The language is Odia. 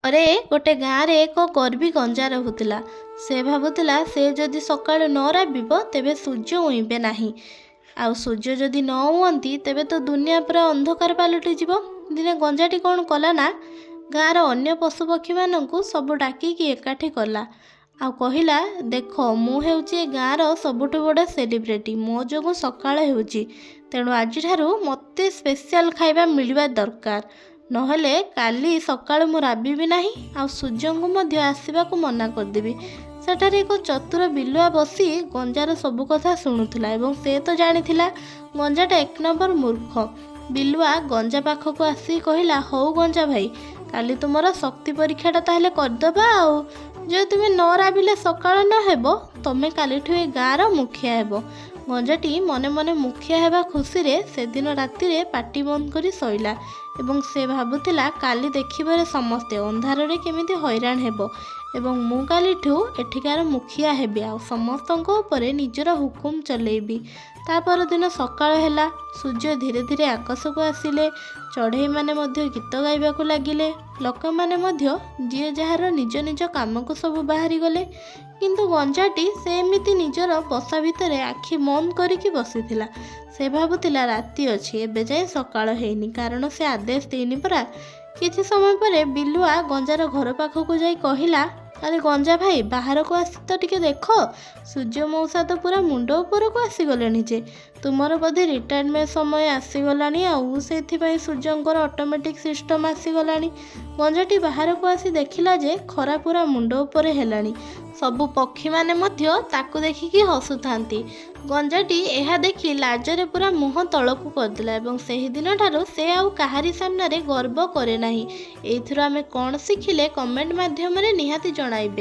ଥରେ ଗୋଟେ ଗାଁରେ ଏକ ଗର୍ବୀ ଗଞ୍ଜା ରହୁଥିଲା। ସେ ଭାବୁଥିଲା ସେ ଯଦି ସକାଳୁ ନ ରାବିବ ତେବେ ସୂର୍ଯ୍ୟ ଉଇଁବେ ନାହିଁ। ଆଉ ସୂର୍ଯ୍ୟ ଯଦି ନ ହୁଅନ୍ତି ତେବେ ତ ଦୁନିଆ ପୁରା ଅନ୍ଧକାର ପାଲଟିଯିବ। ଦିନେ ଗଞ୍ଜାଟି କ'ଣ କଲା ନା, ଗାଁର ଅନ୍ୟ ପଶୁପକ୍ଷୀମାନଙ୍କୁ ସବୁ ଡାକିକି ଏକାଠି କଲା ଆଉ କହିଲା, ଦେଖ ମୁଁ ହେଉଛି ଏ ଗାଁର ସବୁଠୁ ବଡ଼ ସେଲିବ୍ରିଟି। ମୋ ଯୋଗୁଁ ସକାଳ ହେଉଛି, ତେଣୁ ଆଜିଠାରୁ ମୋତେ ସ୍ପେଶାଲ ଖାଇବା ମିଳିବା ଦରକାର, ନହେଲେ କାଲି ସକାଳୁ ମୁଁ ରାବିବି ନାହିଁ ଆଉ ସୂର୍ଯ୍ୟଙ୍କୁ ମଧ୍ୟ ଆସିବାକୁ ମନା କରିଦେବି। ସେଠାରେ ଏକ ଚତୁର ବିଲୁଆ ବସି ଗଞ୍ଜାର ସବୁ କଥା ଶୁଣୁଥିଲା ଏବଂ ସେ ତ ଜାଣିଥିଲା ଗଞ୍ଜାଟା ଏକ ନମ୍ବର ମୂର୍ଖ। ବିଲୁଆ ଗଞ୍ଜା ପାଖକୁ ଆସି କହିଲା, ହଉ ଗଞ୍ଜା ଭାଇ, କାଲି ତୁମର ଶକ୍ତି ପରୀକ୍ଷାଟା ତାହେଲେ କରିଦେବା ଆଉ। ଯଦି ତୁମେ ନ ରାବିଲେ ସକାଳ ନ ହେବ, ତମେ କାଲିଠୁ ଏ ଗାଁର ମୁଖିଆ ହେବ। ଗଞ୍ଜାଟି ମନେ ମନେ ମୁଖିଆ ହେବା ଖୁସିରେ ସେଦିନ ରାତିରେ ପାଟି ବନ୍ଦ କରି ଶୋଇଲା ଏବଂ ସେ ଭାବୁଥିଲା, କାଲି ଦେଖିବାରେ ସମସ୍ତେ ଅନ୍ଧାରରେ କେମିତି ହଇରାଣ ହେବ ଏବଂ ମୁଁ କାଲିଠୁ ଏଠିକାର ମୁଖିଆ ହେବି ଆଉ ସମସ୍ତଙ୍କ ଉପରେ ନିଜର ହୁକୁମ ଚଲେଇବି। ତା ପରଦିନ ସକାଳ ହେଲା, ସୂର୍ଯ୍ୟ ଧୀରେ ଧୀରେ ଆକାଶକୁ ଆସିଲେ, ଚଢ଼େଇମାନେ ମଧ୍ୟ ଗୀତ ଗାଇବାକୁ ଲାଗିଲେ, ଲୋକମାନେ ମଧ୍ୟ ଯିଏ ଯାହାର ନିଜ ନିଜ କାମକୁ ସବୁ ବାହାରିଗଲେ। କିନ୍ତୁ ଗଞ୍ଜାଟି ସେ ଏମିତି ନିଜର ବସା ଭିତରେ ଆଖି ବନ୍ଦ କରିକି ବସିଥିଲା। ସେ ଭାବୁଥିଲା, ରାତି ଅଛି, ଏବେ ଯାଏ ସକାଳ ହେଇନି, କାରଣ ସେ ଆଦେଶ ଦେଇନି ପରା। କିଛି ସମୟ ପରେ ବିଲୁଆ ଗଞ୍ଜାର ଘର ପାଖକୁ ଯାଇ କହିଲା, ଆରେ ଗଞ୍ଜା ଭାଇ, ବାହାରକୁ ଆସି ତ ଟିକେ ଦେଖ, ସୂର୍ଯ୍ୟ ମଉସା ତ ପୁରା ମୁଣ୍ଡ ଉପରକୁ ଆସିଗଲେଣି ଯେ। ତୁମର ବୋଧେ ରିଟାୟାରମେଣ୍ଟ ସମୟ ଆସିଗଲାଣି ଆଉ ସେଥିପାଇଁ ସୂର୍ଯ୍ୟଙ୍କର ଅଟୋମେଟିକ୍ ସିଷ୍ଟମ ଆସିଗଲାଣି। ଗଞ୍ଜାଟି ବାହାରକୁ ଆସି ଦେଖିଲା ଯେ ଖରା ପୁରା ମୁଣ୍ଡ ଉପରେ ହେଲାଣି। ସବୁ ପକ୍ଷୀମାନେ ମଧ୍ୟ ତାକୁ ଦେଖିକି ହସୁଥାନ୍ତି। ଗଞ୍ଜାଟି ଏହା ଦେଖି ଲାଜରେ ପୁରା ମୁହଁ ତଳକୁ କରିଦେଲା ଏବଂ ସେହିଦିନ ଠାରୁ ସେ ଆଉ କାହାରି ସାମ୍ନାରେ ଗର୍ବ କରେ ନାହିଁ। ଏଇଥିରୁ ଆମେ କ'ଣ ଶିଖିଲେ କମେଣ୍ଟ ମାଧ୍ୟମରେ ନିହାତି ଜଣାଇବେ।